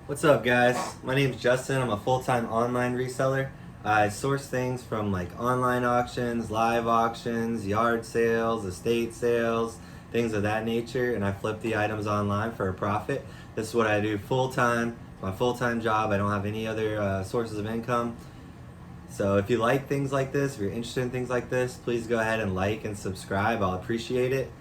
What's up, guys? My name's Justin. I'm a full-time online reseller. I source things from like online auctions, live auctions, yard sales, estate sales, things of that nature, and I flip the items online for a profit. This is what I do full-time. It's my full-time job. I don't have any other sources of income. So if you like things like this, if you're interested in things like this, please go ahead and like and subscribe. I'll appreciate it.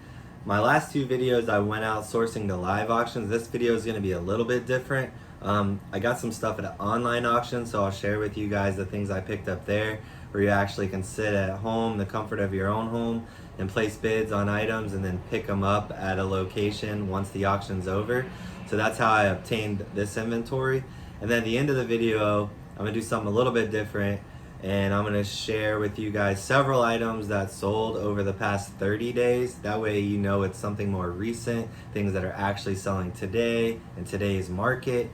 My last two videos I went out sourcing to live auctions. This video is going to be a little bit different. I got some stuff at an online auction, so I'll share with you guys the things I picked up there, where you actually can sit at home, the comfort of your own home, and place bids on items and then pick them up at a location once the auction's over. So that's how I obtained this inventory. And then at the end of the video, I'm going to do something a little bit different, and I'm going to share with you guys several items that sold over the past 30 days. That way you know it's something more recent, things that are actually selling today in today's market.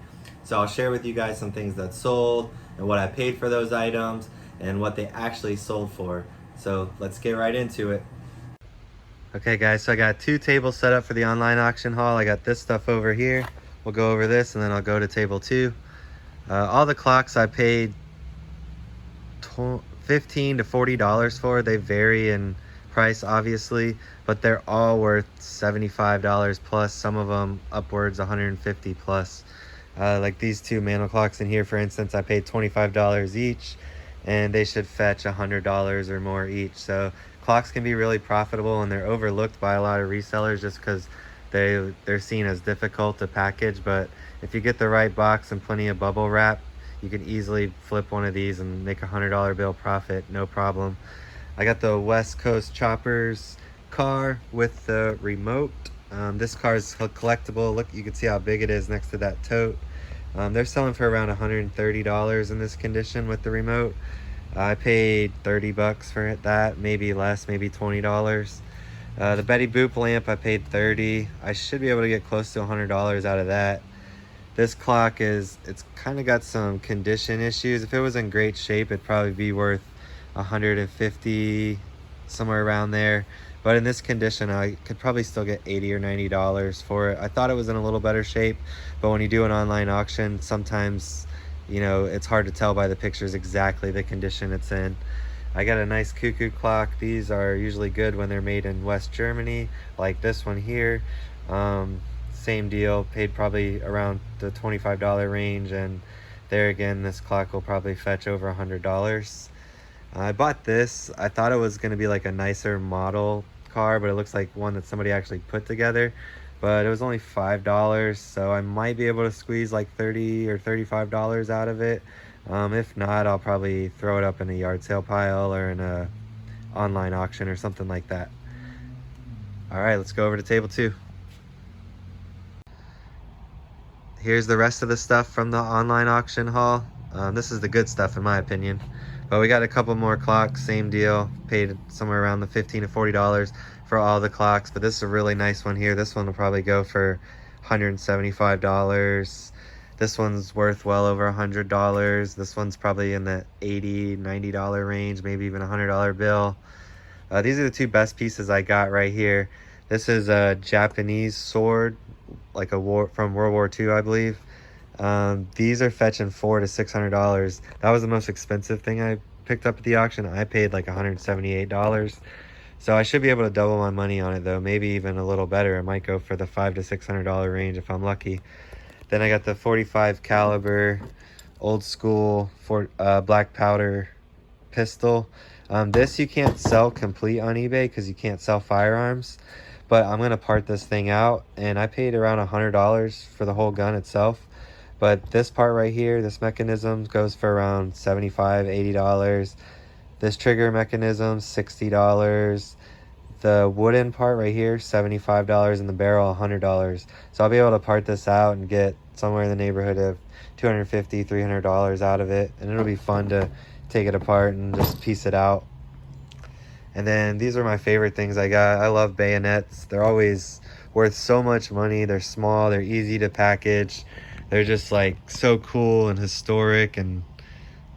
So I'll share with you guys some things that sold and what I paid for those items and what they actually sold for. So let's get right into it. Okay guys, so I got two tables set up for the online auction haul. I got this stuff over here. We'll go over this and then I'll go to table two. All the clocks I paid $15 to $40 for. They vary in price obviously, but they're all worth $75 plus, some of them upwards $150 plus. Like these two Mantel clocks in here, for instance, I paid $25 each, and they should fetch $100 or more each. So clocks can be really profitable, and they're overlooked by a lot of resellers just because they're seen as difficult to package. But if you get the right box and plenty of bubble wrap, you can easily flip one of these and make $100 bill profit, no problem. I got the West Coast Choppers car with the remote. This car is collectible. Look, you can see how big it is next to that tote. They're selling for around $130 in this condition with the remote. I paid 30 bucks for it, that, maybe less, maybe $20. The Betty Boop lamp, I paid 30. I should be able to get close to $100 out of that. This clock it's kind of got some condition issues. If it was in great shape, it'd probably be worth 150, somewhere around there. But in this condition, I could probably still get $80 or $90 for it. I thought it was in a little better shape, but when you do an online auction, sometimes, you know, it's hard to tell by the pictures exactly the condition it's in. I got a nice Cuckoo Clock. These are usually good when they're made in West Germany, like this one here. Same deal, paid probably around the $25 range, and there again, this clock will probably fetch over $100. I bought this. I thought it was going to be like a nicer model car, but it looks like one that somebody actually put together. But it was only $5, so I might be able to squeeze like $30 or $35 out of it. If not, I'll probably throw it up in a yard sale pile or in a online auction or something like that. All right, let's go over to table two. Here's the rest of the stuff from the online auction haul. This is the good stuff in my opinion. But we got a couple more clocks, same deal. Paid somewhere around the $15 to $40 for all the clocks. But this is a really nice one here. This one will probably go for $175. This one's worth well over $100. This one's probably in the $80, $90 range, maybe even $100 bill. These are the two best pieces I got right here. This is a Japanese sword, like from World War II, I believe. These are fetching $400 to $600. That was the most expensive thing I picked up at the auction. I paid like $178. So I should be able to double my money on it though, maybe even a little better. I might go for the $500 to $600 range if I'm lucky. Then I got the 45 caliber old school black powder pistol. This you can't sell complete on eBay because you can't sell firearms. But I'm gonna part this thing out, and I paid around $100 for the whole gun itself. But this part right here, this mechanism, goes for around $75, $80. This trigger mechanism, $60. The wooden part right here, $75, and the barrel, $100. So I'll be able to part this out and get somewhere in the neighborhood of $250, $300 out of it, and it'll be fun to take it apart and just piece it out. And then these are my favorite things I got. I love bayonets. They're always worth so much money. They're small, they're easy to package. They're just like so cool and historic, and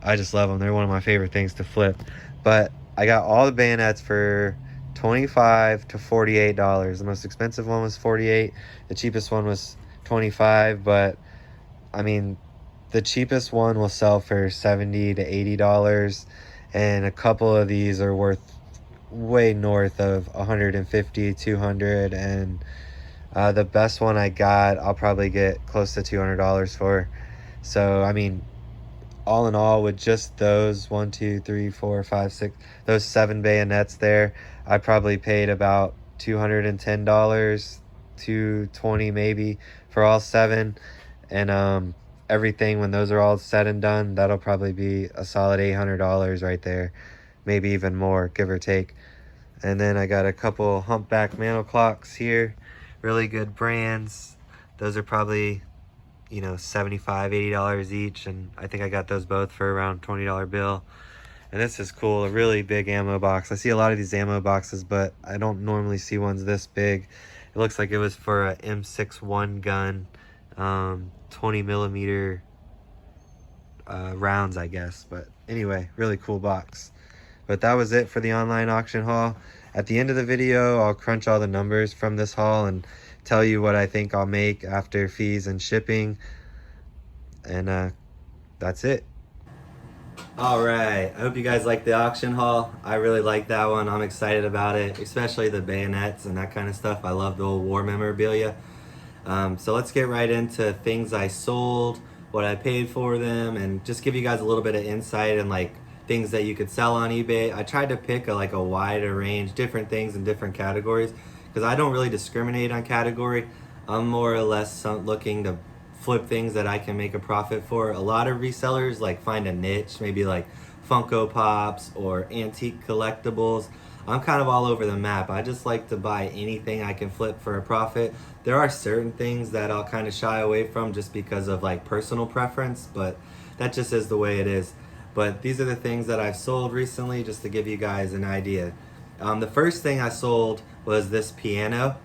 I just love them. They're one of my favorite things to flip. But I got all the bayonets for $25 to $48. The most expensive one was $48. The cheapest one was $25, but I mean, the cheapest one will sell for $70 to $80, and a couple of these are worth way north of 150, 200, and the best one I got, I'll probably get close to $200 for. So, I mean, all in all, with just those 1, 2, 3, 4, 5, 6, those 7 bayonets there, I probably paid about $210, 220 maybe for all 7. And everything, when those are all said and done, that'll probably be a solid $800 right there, maybe even more, give or take. And then I got a couple Humpback mantel clocks here, really good brands. Those are probably, you know, $75, $80 each, and I think I got those both for around $20 bill. And this is cool, a really big ammo box. I see a lot of these ammo boxes, but I don't normally see ones this big. It looks like it was for a M61 gun, 20 millimeter rounds, I guess. But anyway, really cool box. But that was it for the online auction haul. At the end of the video, I'll crunch all the numbers from this haul and tell you what I think I'll make after fees and shipping. And that's it. All right, I hope you guys like the auction haul. I really like that one. I'm excited about it, especially the bayonets and that kind of stuff. I love the old war memorabilia. So let's get right into things I sold, what I paid for them, and just give you guys a little bit of insight and like things that you could sell on eBay. I tried to pick a wider range, different things in different categories, because I don't really discriminate on category. I'm more or less looking to flip things that I can make a profit for. A lot of resellers like find a niche, maybe like Funko Pops or antique collectibles. I'm kind of all over the map. I just like to buy anything I can flip for a profit. There are certain things that I'll kind of shy away from just because of like personal preference, but that just is the way it is. But these are the things that I've sold recently, just to give you guys an idea. The first thing I sold was this piano.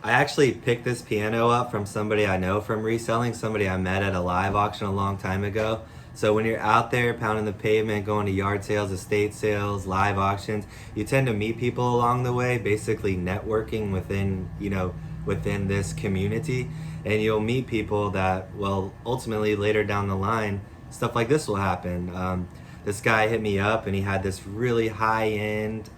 I actually picked this piano up from somebody I know from reselling, somebody I met at a live auction a long time ago. So when you're out there pounding the pavement, going to yard sales, estate sales, live auctions, you tend to meet people along the way, basically networking within, within this community. And you'll meet people that, well, ultimately later down the line, stuff like this will happen. This guy hit me up and he had this really high-end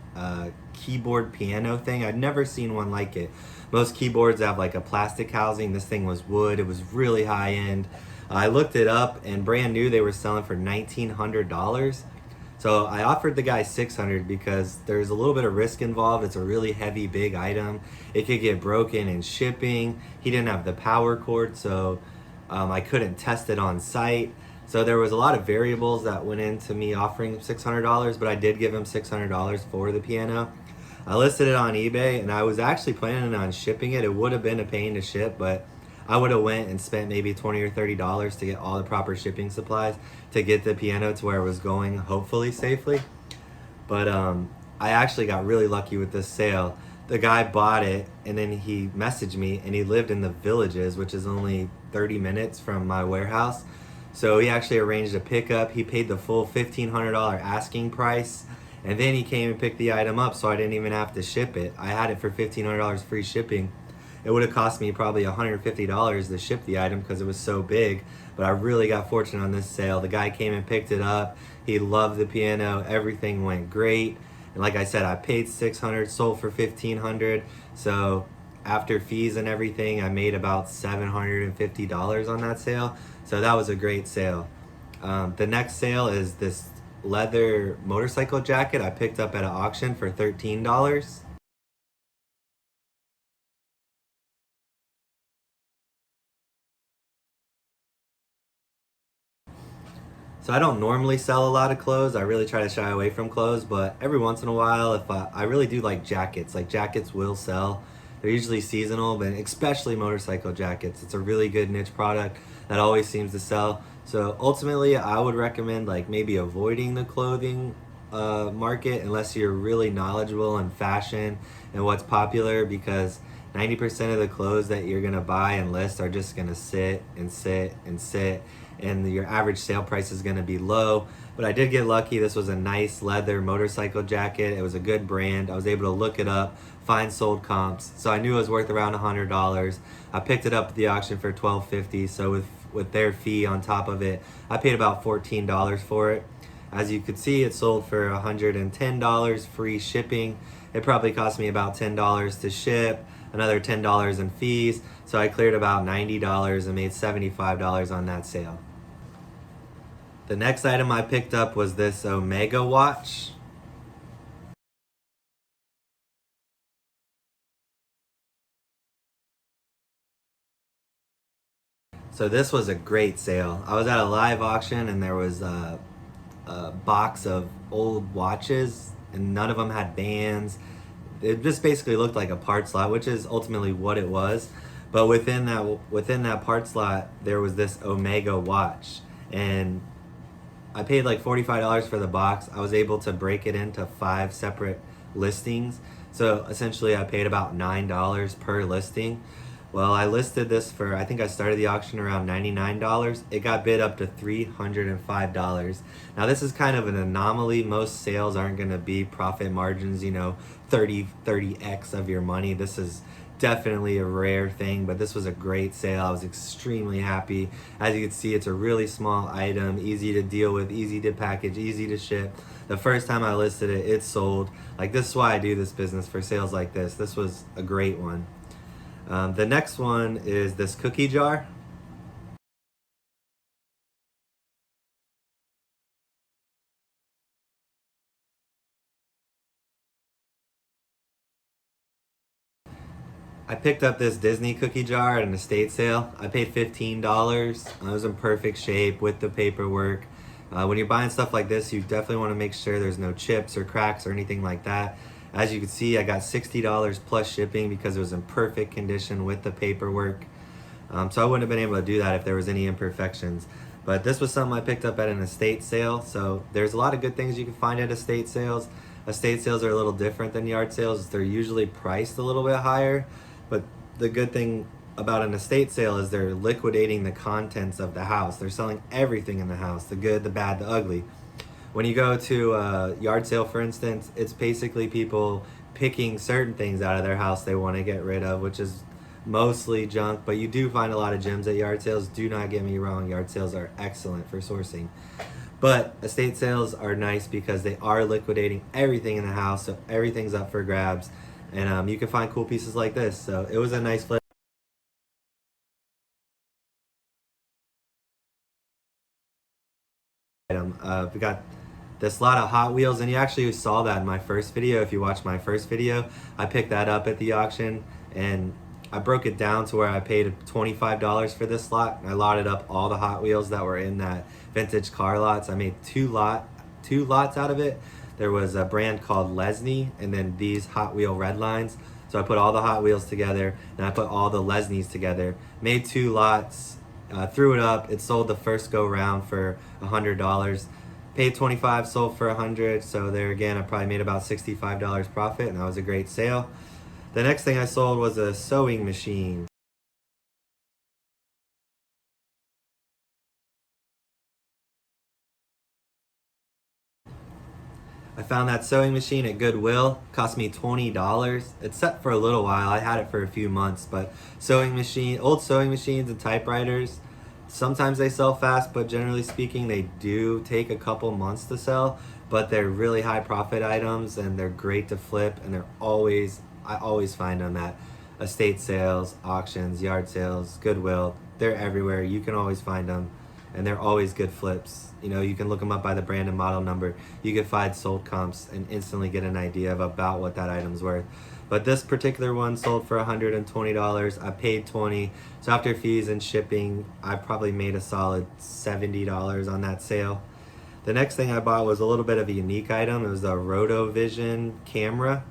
keyboard piano thing. I'd never seen one like it. Most keyboards have like a plastic housing. This thing was wood. It was really high end. I looked it up and brand new they were selling for $1,900. So I offered the guy $600 because there's a little bit of risk involved. It's a really heavy, big item. It could get broken in shipping. He didn't have the power cord, so I couldn't test it on site. So there was a lot of variables that went into me offering him $600, but I did give him $600 for the piano. I listed it on eBay and I was actually planning on shipping it. It would have been a pain to ship, but I would have went and spent maybe $20 or $30 to get all the proper shipping supplies to get the piano to where it was going, hopefully safely. But I actually got really lucky with this sale. The guy bought it and then he messaged me, and he lived in the Villages, which is only 30 minutes from my warehouse. So he actually arranged a pickup. He paid the full $1,500 asking price. And then he came and picked the item up, so I didn't even have to ship it. I had it for $1,500 free shipping. It would have cost me probably $150 to ship the item because it was so big, but I really got fortunate on this sale. The guy came and picked it up. He loved the piano. Everything went great. And like I said, I paid $600, sold for $1,500. So after fees and everything, I made about $750 on that sale. So that was a great sale. The next sale is this leather motorcycle jacket I picked up at an auction for $13. So I don't normally sell a lot of clothes. I really try to shy away from clothes, but every once in a while, if I really do like jackets. Like jackets will sell. They're usually seasonal, but especially motorcycle jackets. It's a really good niche product that always seems to sell. So ultimately, I would recommend like maybe avoiding the clothing market unless you're really knowledgeable in fashion and what's popular, because 90% of the clothes that you're gonna buy and list are just gonna sit and sit and sit, and your average sale price is going to be low. But I did get lucky. This was a nice leather motorcycle jacket. It was a good brand. I was able to look it up, find sold comps. So I knew it was worth around $100. I picked it up at the auction for $12.50. So with their fee on top of it, I paid about $14 for it. As you could see, it sold for $110 free shipping. It probably cost me about $10 to ship, another $10 in fees. So I cleared about $90 and made $75 on that sale. The next item I picked up was this Omega watch. So this was a great sale. I was at a live auction and there was a box of old watches and none of them had bands. It just basically looked like a part slot, which is ultimately what it was. But within that part slot, there was this Omega watch, and I paid like $45 for the box. I was able to break it into 5 separate listings. So essentially I paid about $9 per listing. Well, I listed this for, I think I started the auction around $99. It got bid up to $305. Now this is kind of an anomaly. Most sales aren't gonna be profit margins, 30x of your money. This is definitely a rare thing, but this was a great sale. I was extremely happy. As you can see, it's a really small item, easy to deal with, easy to package, easy to ship. The first time I listed it, it sold. Like, this is why I do this business, for sales like this. This was a great one. The next one is this cookie jar. I picked up this Disney cookie jar at an estate sale. I paid $15. I was in perfect shape with the paperwork. When you're buying stuff like this, you definitely want to make sure there's no chips or cracks or anything like that. As you can see, I got $60 plus shipping because it was in perfect condition with the paperwork. So I wouldn't have been able to do that if there was any imperfections. But this was something I picked up at an estate sale. So there's a lot of good things you can find at estate sales. Estate sales are a little different than yard sales. They're usually priced a little bit higher. But the good thing about an estate sale is they're liquidating the contents of the house. They're selling everything in the house, the good, the bad, the ugly. When you go to a yard sale, for instance, it's basically people picking certain things out of their house they want to get rid of, which is mostly junk, but you do find a lot of gems at yard sales. Do not get me wrong, yard sales are excellent for sourcing. But estate sales are nice because they are liquidating everything in the house, so everything's up for grabs. And you can find cool pieces like this. So it was a nice flip. We got this lot of Hot Wheels, and you actually saw that in my first video. If you watched my first video, I picked that up at the auction, and I broke it down to where I paid $25 for this lot. I lotted up all the Hot Wheels that were in that vintage car lots. I made two lots out of it. There was a brand called Lesney, and then these Hot Wheel red lines. So I put all the Hot Wheels together, and I put all the Lesneys together. Made 2 lots, threw it up. It sold the first go round for $100. Paid $25, sold for $100. So there again, I probably made about $65 profit, and that was a great sale. The next thing I sold was a sewing machine. I found that sewing machine at Goodwill. Cost me $20. It's set for a little while. I had it for a few months, but old sewing machines and typewriters, sometimes they sell fast, but generally speaking, they do take a couple months to sell, but they're really high profit items and they're great to flip, and I always find them at estate sales, auctions, yard sales, Goodwill. They're everywhere. You can always find them, and they're always good flips. You can look them up by the brand and model number. You can find sold comps and instantly get an idea of about what that item's worth. But this particular one sold for $120. I paid $20. So after fees and shipping, I probably made a solid $70 on that sale. The next thing I bought was a little bit of a unique item. It was a RotoVision camera.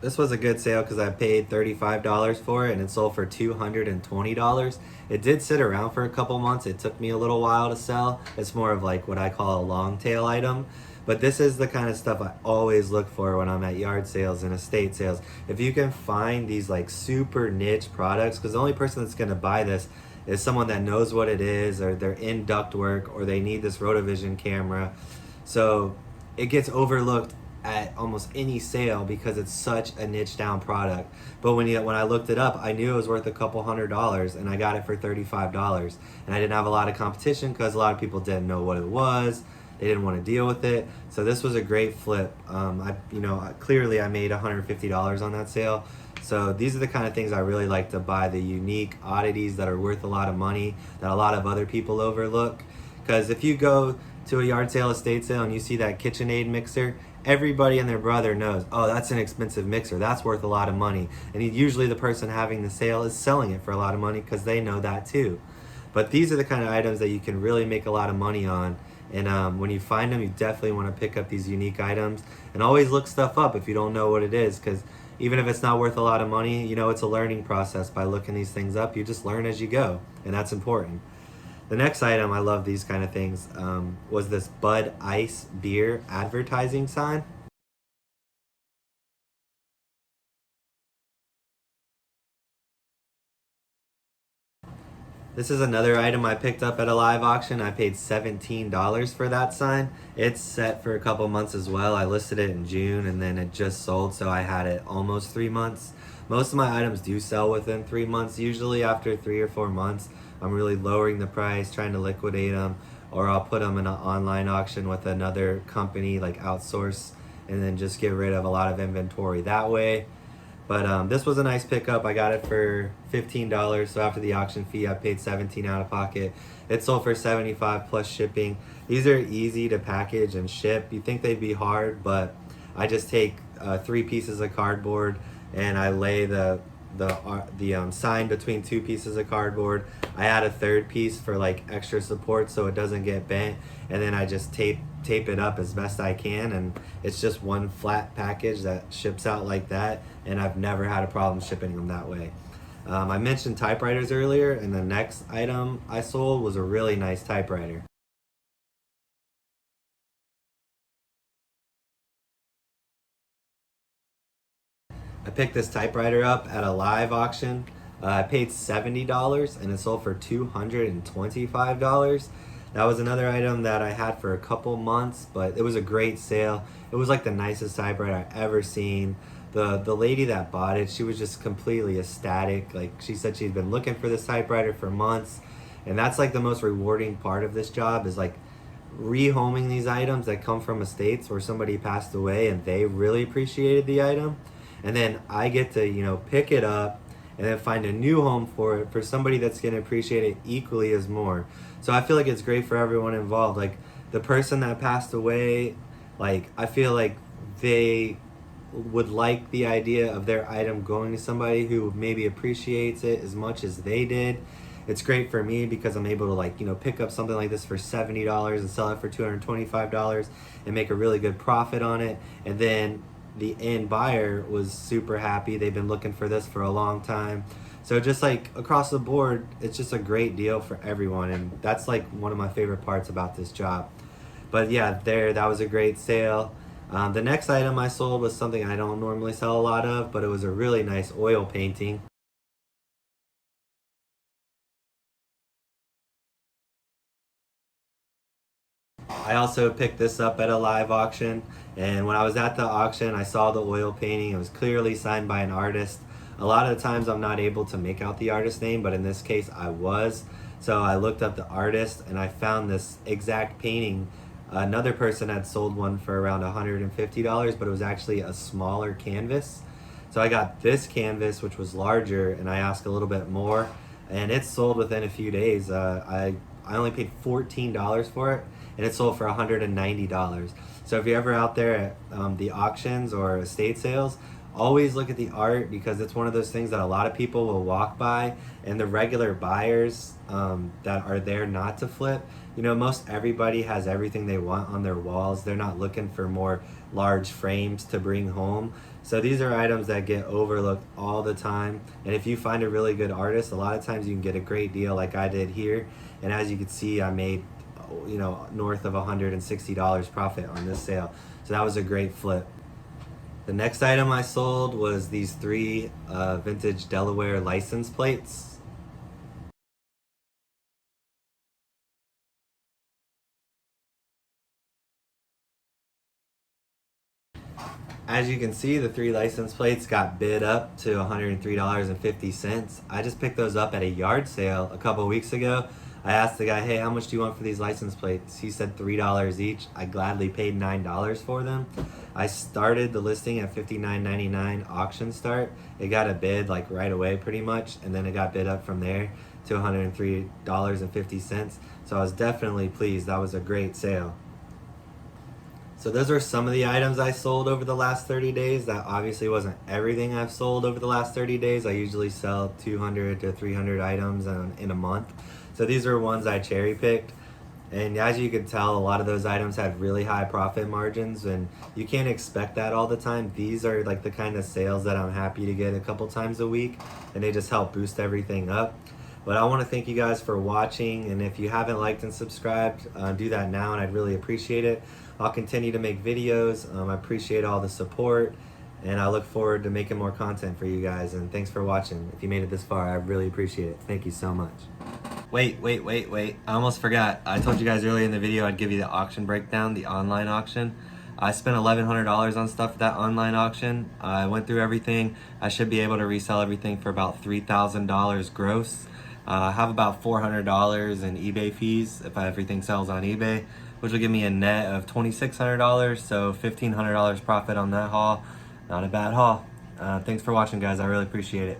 This was a good sale because I paid $35 for it and it sold for $220. It did sit around for a couple months. It took me a little while to sell. It's more of like what I call a long tail item. But this is the kind of stuff I always look for when I'm at yard sales and estate sales. If you can find these like super niche products, because the only person that's going to buy this is someone that knows what it is, or they're in ductwork, or they need this rotovision camera. So it gets overlooked at almost any sale because it's such a niche down product. But when I looked it up, I knew it was worth a couple $100, and I got it for $35. And I didn't have a lot of competition because a lot of people didn't know what it was. They didn't want to deal with it. So this was a great flip. Clearly I made $150 on that sale. So these are the kind of things I really like to buy, the unique oddities that are worth a lot of money that a lot of other people overlook. Because if you go to a yard sale, estate sale, and you see that KitchenAid mixer, everybody and their brother knows, oh, that's an expensive mixer, that's worth a lot of money. And usually the person having the sale is selling it for a lot of money because they know that too. But these are the kind of items that you can really make a lot of money on. And when you find them, you definitely want to pick up these unique items, and always look stuff up if you don't know what it is, because even if it's not worth a lot of money, it's a learning process. By looking these things up, you just learn as you go, and that's important. The next item, I love these kind of things, was this Bud Ice beer advertising sign. This is another item I picked up at a live auction. I paid $17 for that sign. It's set for a couple months as well. I listed it in June and then it just sold, so I had it almost 3 months. Most of my items do sell within 3 months. Usually after 3 or 4 months, I'm really lowering the price, trying to liquidate them, or I'll put them in an online auction with another company, like outsource, and then just get rid of a lot of inventory that way. But this was a nice pickup. I got it for $15, so after the auction fee, I paid $17 out of pocket. It sold for $75 plus shipping. These are easy to package and ship. You think they'd be hard, but I just take 3 pieces of cardboard and I lay the sign between 2 pieces of cardboard. I add a third piece for like extra support so it doesn't get bent, and then I just tape it up as best I can, and it's just one flat package that ships out like that, and I've never had a problem shipping them that way. I mentioned typewriters earlier, and the next item I sold was a really nice typewriter. I picked this typewriter up at a live auction. I paid $70 and it sold for $225. That was another item that I had for a couple months, but it was a great sale. It was like the nicest typewriter I've ever seen. The lady that bought it, she was just completely ecstatic. Like, she said she'd been looking for this typewriter for months, and that's like the most rewarding part of this job, is like rehoming these items that come from estates where somebody passed away and they really appreciated the item, and then I get to pick it up and then find a new home for it for somebody that's going to appreciate it equally as more. So I feel like it's great for everyone involved. Like, the person that passed away, like, I feel like they would like the idea of their item going to somebody who maybe appreciates it as much as they did. It's great for me because I'm able to pick up something like this for $70 and sell it for $225 and make a really good profit on it. And then the end buyer was super happy. They've been looking for this for a long time. So just like across the board, it's just a great deal for everyone, and that's like one of my favorite parts about this job. But yeah, that was a great sale. The next item I sold was something I don't normally sell a lot of, but it was a really nice oil painting. I also picked this up at a live auction, and when I was at the auction, I saw the oil painting. It was clearly signed by an artist. A lot of the times I'm not able to make out the artist name, but in this case I was. So I looked up the artist and I found this exact painting. Another person had sold one for around $150, but it was actually a smaller canvas. So I got this canvas, which was larger, and I asked a little bit more, and it sold within a few days. I only paid $14 for it, and it sold for $190. So if you're ever out there at the auctions or estate sales, always look at the art, because it's one of those things that a lot of people will walk by, and the regular buyers that are there not to flip, most everybody has everything they want on their walls. They're not looking for more large frames to bring home. So these are items that get overlooked all the time. And if you find a really good artist, a lot of times you can get a great deal like I did here. And as you can see, I made you know, north of $160 profit on this sale. So that was a great flip. The next item I sold was these 3 vintage Delaware license plates. As you can see, the 3 license plates got bid up to $103.50. I just picked those up at a yard sale a couple weeks ago. I asked the guy, hey, how much do you want for these license plates? He said $3 each. I gladly paid $9 for them. I started the listing at $59.99 auction start. It got a bid like right away pretty much, and then it got bid up from there to $103.50. So I was definitely pleased. That was a great sale. So those are some of the items I sold over the last 30 days. That obviously wasn't everything I've sold over the last 30 days. I usually sell 200 to 300 items in a month. So these are ones I cherry picked. And as you can tell, a lot of those items had really high profit margins, and you can't expect that all the time. These are like the kind of sales that I'm happy to get a couple times a week, and they just help boost everything up. But I want to thank you guys for watching, and if you haven't liked and subscribed, do that now, and I'd really appreciate it. I'll continue to make videos. I appreciate all the support, and I look forward to making more content for you guys. And thanks for watching. If you made it this far, I really appreciate it. Thank you so much. Wait. I almost forgot. I told you guys earlier in the video I'd give you the auction breakdown, the online auction. I spent $1,100 on stuff at that online auction. I went through everything. I should be able to resell everything for about $3,000 gross. I have about $400 in eBay fees if everything sells on eBay, which will give me a net of $2,600, so $1,500 profit on that haul. Not a bad haul. Thanks for watching, guys. I really appreciate it.